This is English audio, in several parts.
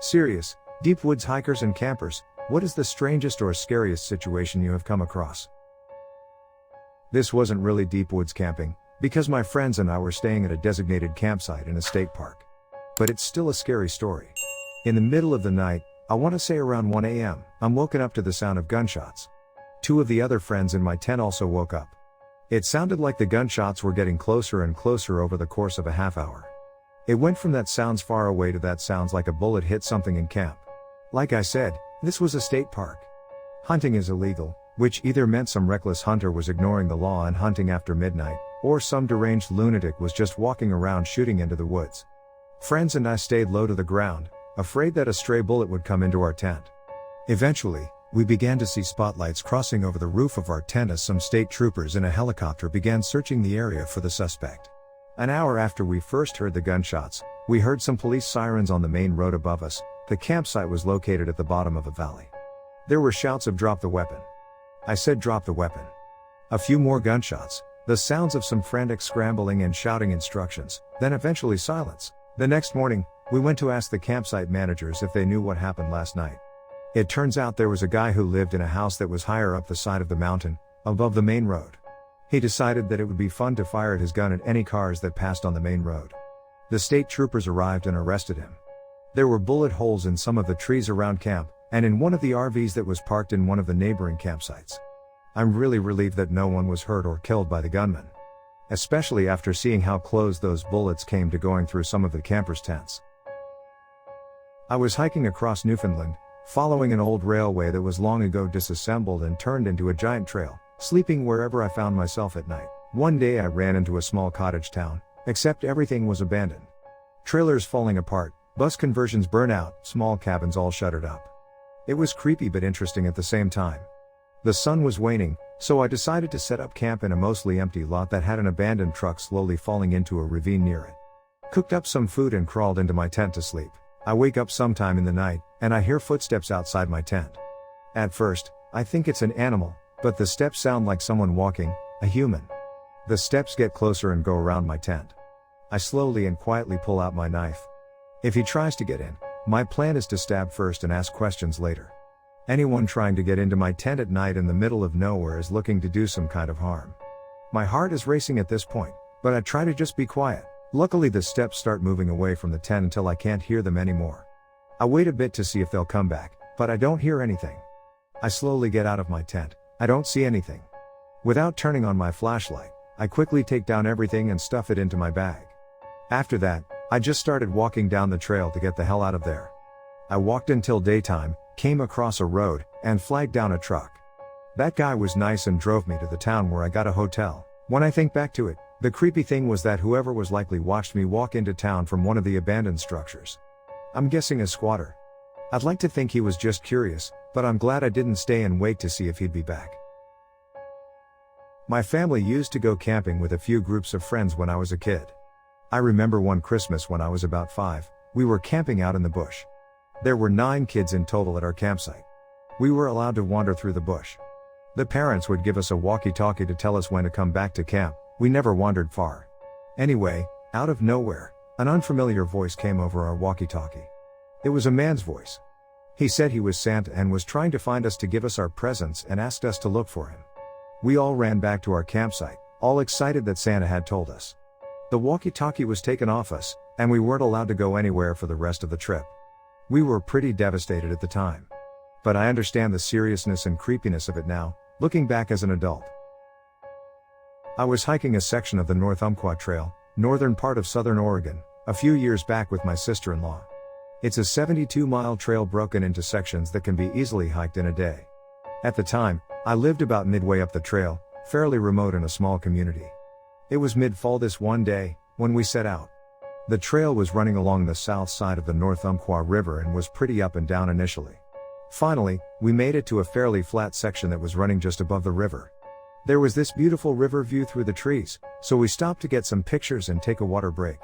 Serious, deep woods hikers and campers, what is the strangest or scariest situation you have come across? This wasn't really deep woods camping, because my friends and I were staying at a designated campsite in a state park. But it's still a scary story. In the middle of the night, I want to say around 1 a.m., I'm woken up to the sound of gunshots. Two of the other friends in my tent also woke up. It sounded like the gunshots were getting closer and closer over the course of a half hour. It went from that sounds far away to that sounds like a bullet hit something in camp. Like I said, this was a state park. Hunting is illegal, which either meant some reckless hunter was ignoring the law and hunting after midnight, or some deranged lunatic was just walking around shooting into the woods. Friends and I stayed low to the ground, afraid that a stray bullet would come into our tent. Eventually, we began to see spotlights crossing over the roof of our tent as some state troopers in a helicopter began searching the area for the suspect. An hour after we first heard the gunshots, we heard some police sirens on the main road above us. The campsite was located at the bottom of a valley. There were shouts of "Drop the weapon." I said, "Drop the weapon." A few more gunshots, the sounds of some frantic scrambling and shouting instructions, then eventually silence. The next morning, we went to ask the campsite managers if they knew what happened last night. It turns out there was a guy who lived in a house that was higher up the side of the mountain, above the main road. He decided that it would be fun to fire his gun at any cars that passed on the main road. The state troopers arrived and arrested him. There were bullet holes in some of the trees around camp, and in one of the RVs that was parked in one of the neighboring campsites. I'm really relieved that no one was hurt or killed by the gunman. Especially after seeing how close those bullets came to going through some of the campers' tents. I was hiking across Newfoundland, following an old railway that was long ago disassembled and turned into a giant trail, sleeping wherever I found myself at night. One day I ran into a small cottage town, except everything was abandoned. Trailers falling apart, bus conversions burnt out, small cabins all shuttered up. It was creepy but interesting at the same time. The sun was waning, so I decided to set up camp in a mostly empty lot that had an abandoned truck slowly falling into a ravine near it. Cooked up some food and crawled into my tent to sleep. I wake up sometime in the night, and I hear footsteps outside my tent. At first, I think it's an animal, but the steps sound like someone walking, a human. The steps get closer and go around my tent. I slowly and quietly pull out my knife. If he tries to get in, my plan is to stab first and ask questions later. Anyone trying to get into my tent at night in the middle of nowhere is looking to do some kind of harm. My heart is racing at this point, but I try to just be quiet. Luckily the steps start moving away from the tent until I can't hear them anymore. I wait a bit to see if they'll come back, but I don't hear anything. I slowly get out of my tent. I don't see anything. Without turning on my flashlight, I quickly take down everything and stuff it into my bag. After that, I just started walking down the trail to get the hell out of there. I walked until daytime, came across a road, and flagged down a truck. That guy was nice and drove me to the town where I got a hotel. When I think back to it, the creepy thing was that whoever was likely watched me walk into town from one of the abandoned structures. I'm guessing a squatter. I'd like to think he was just curious, but I'm glad I didn't stay and wait to see if he'd be back. My family used to go camping with a few groups of friends when I was a kid. I remember one Christmas when I was about 5, we were camping out in the bush. There were 9 kids in total at our campsite. We were allowed to wander through the bush. The parents would give us a walkie-talkie to tell us when to come back to camp. We never wandered far. Anyway, out of nowhere, an unfamiliar voice came over our walkie-talkie. It was a man's voice. He said he was Santa and was trying to find us to give us our presents and asked us to look for him. We all ran back to our campsite, all excited that Santa had told us. The walkie-talkie was taken off us, and we weren't allowed to go anywhere for the rest of the trip. We were pretty devastated at the time. But I understand the seriousness and creepiness of it now, looking back as an adult. I was hiking a section of the North Umpqua Trail, northern part of southern Oregon, a few years back with my sister-in-law. It's a 72-mile trail broken into sections that can be easily hiked in a day. At the time, I lived about midway up the trail, fairly remote in a small community. It was mid-fall this one day, when we set out. The trail was running along the south side of the North Umpqua River and was pretty up and down initially. Finally, we made it to a fairly flat section that was running just above the river. There was this beautiful river view through the trees, so we stopped to get some pictures and take a water break.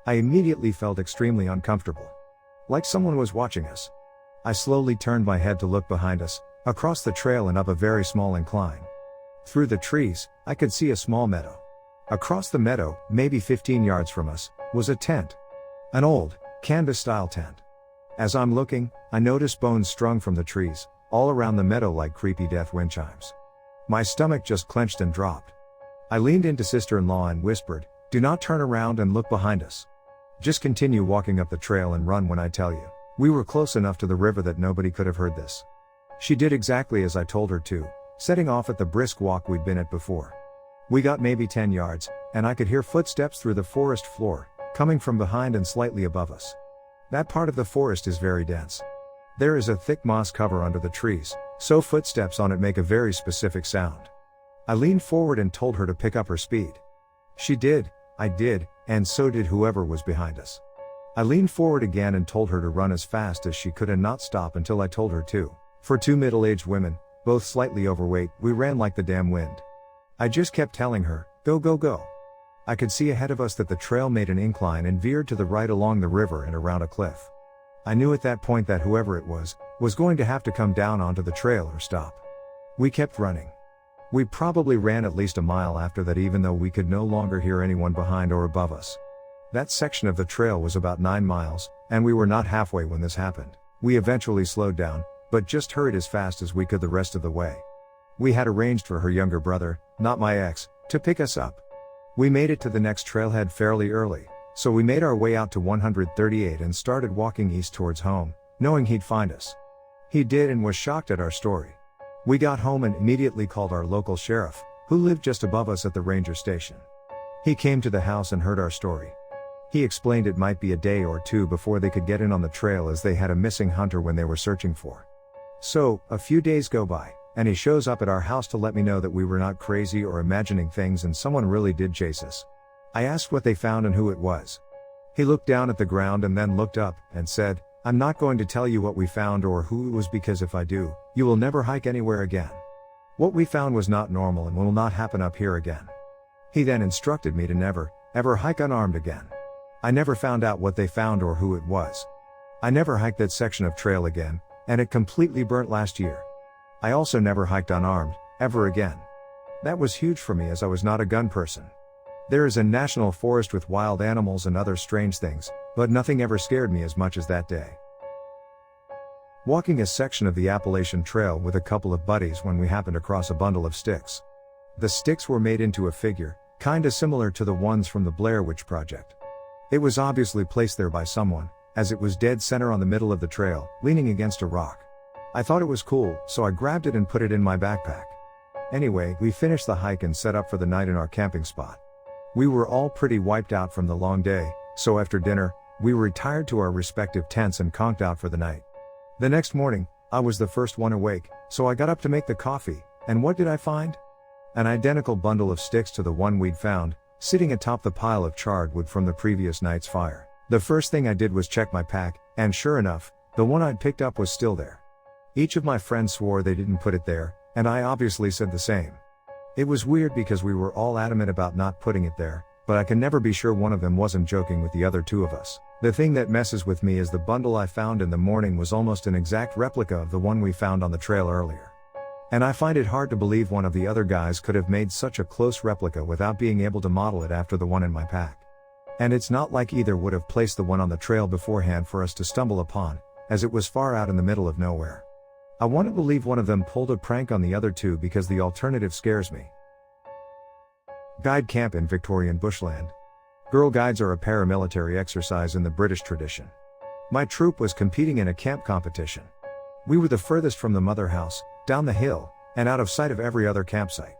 I immediately felt extremely uncomfortable. Like someone was watching us. I slowly turned my head to look behind us, across the trail and up a very small incline. Through the trees, I could see a small meadow. Across the meadow, maybe 15 yards from us, was a tent. An old, canvas-style tent. As I'm looking, I notice bones strung from the trees, all around the meadow like creepy death wind chimes. My stomach just clenched and dropped. I leaned into sister-in-law and whispered, "Do not turn around and look behind us. Just continue walking up the trail and run when I tell you." We were close enough to the river that nobody could have heard this. She did exactly as I told her to, setting off at the brisk walk we'd been at before. We got maybe 10 yards, and I could hear footsteps through the forest floor, coming from behind and slightly above us. That part of the forest is very dense. There is a thick moss cover under the trees, so footsteps on it make a very specific sound. I leaned forward and told her to pick up her speed. She did, I did, and so did whoever was behind us. I leaned forward again and told her to run as fast as she could and not stop until I told her to. For two middle-aged women, both slightly overweight, we ran like the damn wind. I just kept telling her, "Go, go, go." I could see ahead of us that the trail made an incline and veered to the right along the river and around a cliff. I knew at that point that whoever it was going to have to come down onto the trail or stop. We kept running. We probably ran at least a mile after that, even though we could no longer hear anyone behind or above us. That section of the trail was about 9 miles, and we were not halfway when this happened. We eventually slowed down, but just hurried as fast as we could the rest of the way. We had arranged for her younger brother, not my ex, to pick us up. We made it to the next trailhead fairly early, so we made our way out to 138 and started walking east towards home, knowing he'd find us. He did and was shocked at our story. We got home and immediately called our local sheriff, who lived just above us at the ranger station. He came to the house and heard our story. He explained it might be a day or two before they could get in on the trail as they had a missing hunter when they were searching for. So, a few days go by, and he shows up at our house to let me know that we were not crazy or imagining things and someone really did chase us. I asked what they found and who it was. He looked down at the ground and then looked up, and said, "I'm not going to tell you what we found or who it was, because if I do, you will never hike anywhere again. What we found was not normal and will not happen up here again." He then instructed me to never, ever hike unarmed again. I never found out what they found or who it was. I never hiked that section of trail again, and it completely burnt last year. I also never hiked unarmed, ever again. That was huge for me as I was not a gun person. There is a national forest with wild animals and other strange things, but nothing ever scared me as much as that day. Walking a section of the Appalachian Trail with a couple of buddies when we happened across a bundle of sticks. The sticks were made into a figure, kinda similar to the ones from the Blair Witch Project. It was obviously placed there by someone, as it was dead center on the middle of the trail, leaning against a rock. I thought it was cool, so I grabbed it and put it in my backpack. Anyway, we finished the hike and set up for the night in our camping spot. We were all pretty wiped out from the long day, so after dinner, we retired to our respective tents and conked out for the night. The next morning, I was the first one awake, so I got up to make the coffee, and what did I find? An identical bundle of sticks to the one we'd found, sitting atop the pile of charred wood from the previous night's fire. The first thing I did was check my pack, and sure enough, the one I'd picked up was still there. Each of my friends swore they didn't put it there, and I obviously said the same. It was weird because we were all adamant about not putting it there, but I can never be sure one of them wasn't joking with the other two of us. The thing that messes with me is the bundle I found in the morning was almost an exact replica of the one we found on the trail earlier. And I find it hard to believe one of the other guys could have made such a close replica without being able to model it after the one in my pack. And it's not like either would have placed the one on the trail beforehand for us to stumble upon, as it was far out in the middle of nowhere. I want to believe one of them pulled a prank on the other two because the alternative scares me. Guide camp in Victorian bushland. Girl Guides are a paramilitary exercise in the British tradition. My troop was competing in a camp competition. We were the furthest from the mother house, down the hill, and out of sight of every other campsite.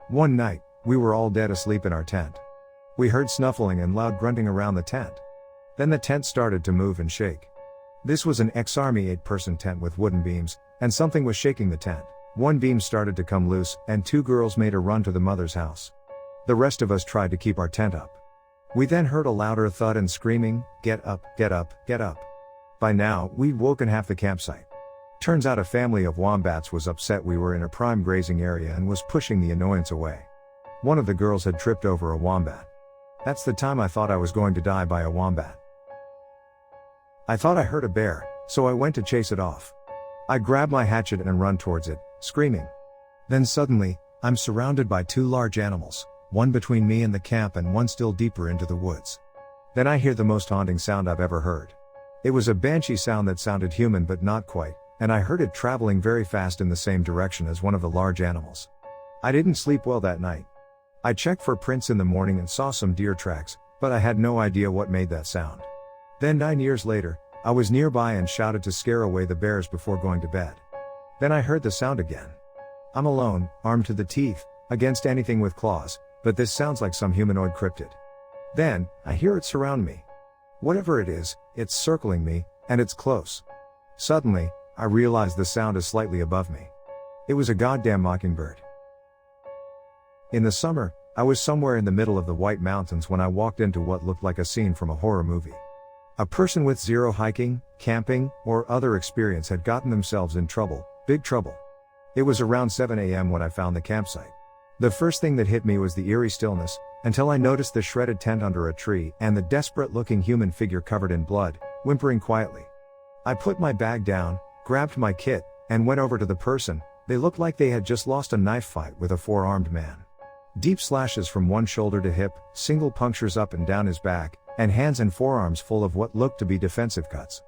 One night, we were all dead asleep in our tent. We heard snuffling and loud grunting around the tent. Then the tent started to move and shake. This was an ex-army 8-person tent with wooden beams, and something was shaking the tent. One beam started to come loose, and 2 girls made a run to the mother's house. The rest of us tried to keep our tent up. We then heard a louder thud and screaming, "Get up, get up, get up." By now, we'd woken half the campsite. Turns out a family of wombats was upset we were in a prime grazing area and was pushing the annoyance away. One of the girls had tripped over a wombat. That's the time I thought I was going to die by a wombat. I thought I heard a bear, so I went to chase it off. I grabbed my hatchet and run towards it, screaming. Then suddenly, I'm surrounded by 2 large animals, one between me and the camp and one still deeper into the woods. Then I hear the most haunting sound I've ever heard. It was a banshee sound that sounded human but not quite, and I heard it traveling very fast in the same direction as one of the large animals. I didn't sleep well that night. I checked for prints in the morning and saw some deer tracks, but I had no idea what made that sound. Then 9 years later, I was nearby and shouted to scare away the bears before going to bed. Then I heard the sound again. I'm alone, armed to the teeth, against anything with claws, but this sounds like some humanoid cryptid. Then, I hear it surround me. Whatever it is, it's circling me, and it's close. Suddenly, I realize the sound is slightly above me. It was a goddamn mockingbird. In the summer, I was somewhere in the middle of the White Mountains when I walked into what looked like a scene from a horror movie. A person with zero hiking, camping, or other experience had gotten themselves in trouble, big trouble. It was around 7 a.m. when I found the campsite. The first thing that hit me was the eerie stillness, until I noticed the shredded tent under a tree and the desperate-looking human figure covered in blood, whimpering quietly. I put my bag down, grabbed my kit, and went over to the person. They looked like they had just lost a knife fight with a four-armed man. Deep slashes from one shoulder to hip, single punctures up and down his back, and hands and forearms full of what looked to be defensive cuts.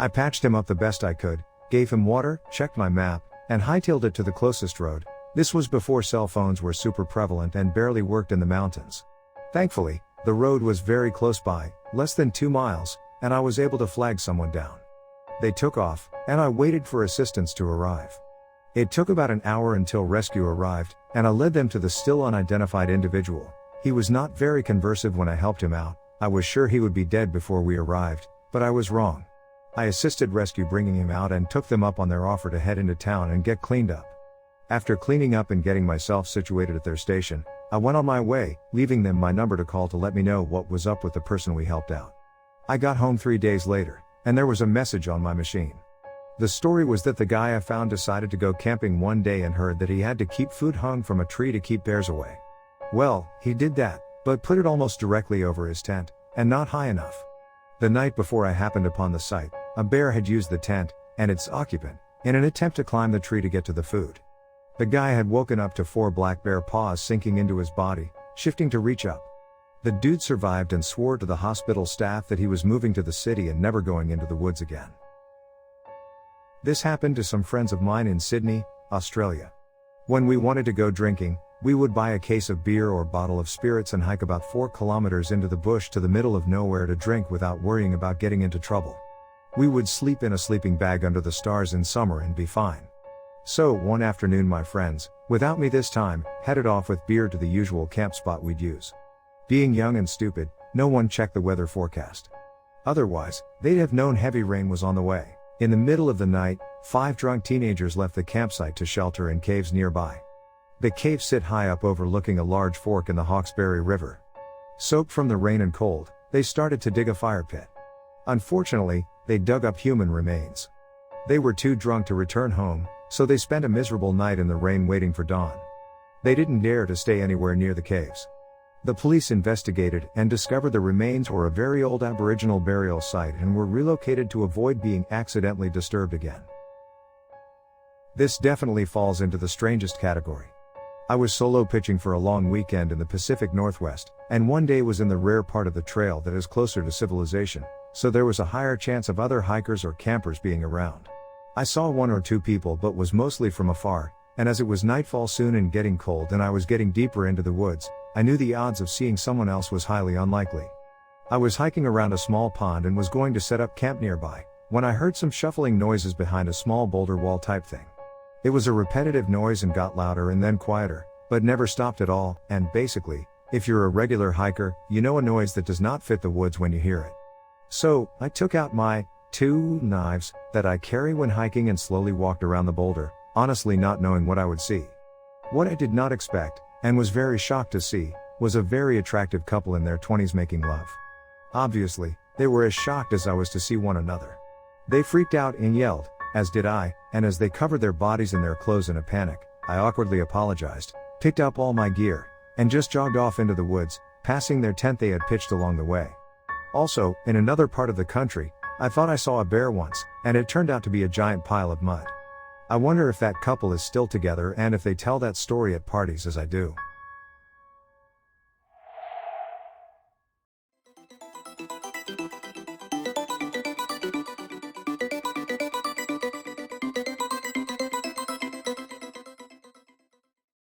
I patched him up the best I could, gave him water, checked my map, and hightailed it to the closest road. This was before cell phones were super prevalent and barely worked in the mountains. Thankfully, the road was very close by, less than 2 miles, and I was able to flag someone down. They took off, and I waited for assistance to arrive. It took about an hour until rescue arrived, and I led them to the still unidentified individual. He was not very conversive when I helped him out. I was sure he would be dead before we arrived, but I was wrong. I assisted rescue bringing him out and took them up on their offer to head into town and get cleaned up. After cleaning up and getting myself situated at their station, I went on my way, leaving them my number to call to let me know what was up with the person we helped out. I got home 3 days later, and there was a message on my machine. The story was that the guy I found decided to go camping one day and heard that he had to keep food hung from a tree to keep bears away. Well, he did that, but put it almost directly over his tent, and not high enough. The night before I happened upon the site, a bear had used the tent, and its occupant, in an attempt to climb the tree to get to the food. The guy had woken up to 4 black bear paws sinking into his body, shifting to reach up. The dude survived and swore to the hospital staff that he was moving to the city and never going into the woods again. This happened to some friends of mine in Sydney, Australia. When we wanted to go drinking, we would buy a case of beer or bottle of spirits and hike about 4 kilometers into the bush to the middle of nowhere to drink without worrying about getting into trouble. We would sleep in a sleeping bag under the stars in summer and be fine. So, one afternoon my friends, without me this time, headed off with beer to the usual camp spot we'd use. Being young and stupid, no one checked the weather forecast. Otherwise, they'd have known heavy rain was on the way. In the middle of the night, 5 drunk teenagers left the campsite to shelter in caves nearby. The caves sit high up overlooking a large fork in the Hawkesbury River. Soaked from the rain and cold, they started to dig a fire pit. Unfortunately, they dug up human remains. They were too drunk to return home, so they spent a miserable night in the rain waiting for dawn. They didn't dare to stay anywhere near the caves. The police investigated and discovered the remains were a very old Aboriginal burial site and were relocated to avoid being accidentally disturbed again. This definitely falls into the strangest category. I was solo pitching for a long weekend in the Pacific Northwest, and one day was in the rare part of the trail that is closer to civilization, so there was a higher chance of other hikers or campers being around. I saw 1 or 2 people but was mostly from afar, and as it was nightfall soon and getting cold and I was getting deeper into the woods, I knew the odds of seeing someone else was highly unlikely. I was hiking around a small pond and was going to set up camp nearby, when I heard some shuffling noises behind a small boulder wall type thing. It was a repetitive noise and got louder and then quieter, but never stopped at all, and basically, if you're a regular hiker, you know a noise that does not fit the woods when you hear it. So, I took out my 2 knives that I carry when hiking and slowly walked around the boulder, honestly not knowing what I would see. What I did not expect, and was very shocked to see, was a very attractive couple in their 20s making love. Obviously, they were as shocked as I was to see one another. They freaked out and yelled, as did I, and as they covered their bodies in their clothes in a panic, I awkwardly apologized, picked up all my gear, and just jogged off into the woods, passing their tent they had pitched along the way. Also, in another part of the country, I thought I saw a bear once, and it turned out to be a giant pile of mud. I wonder if that couple is still together and if they tell that story at parties as I do.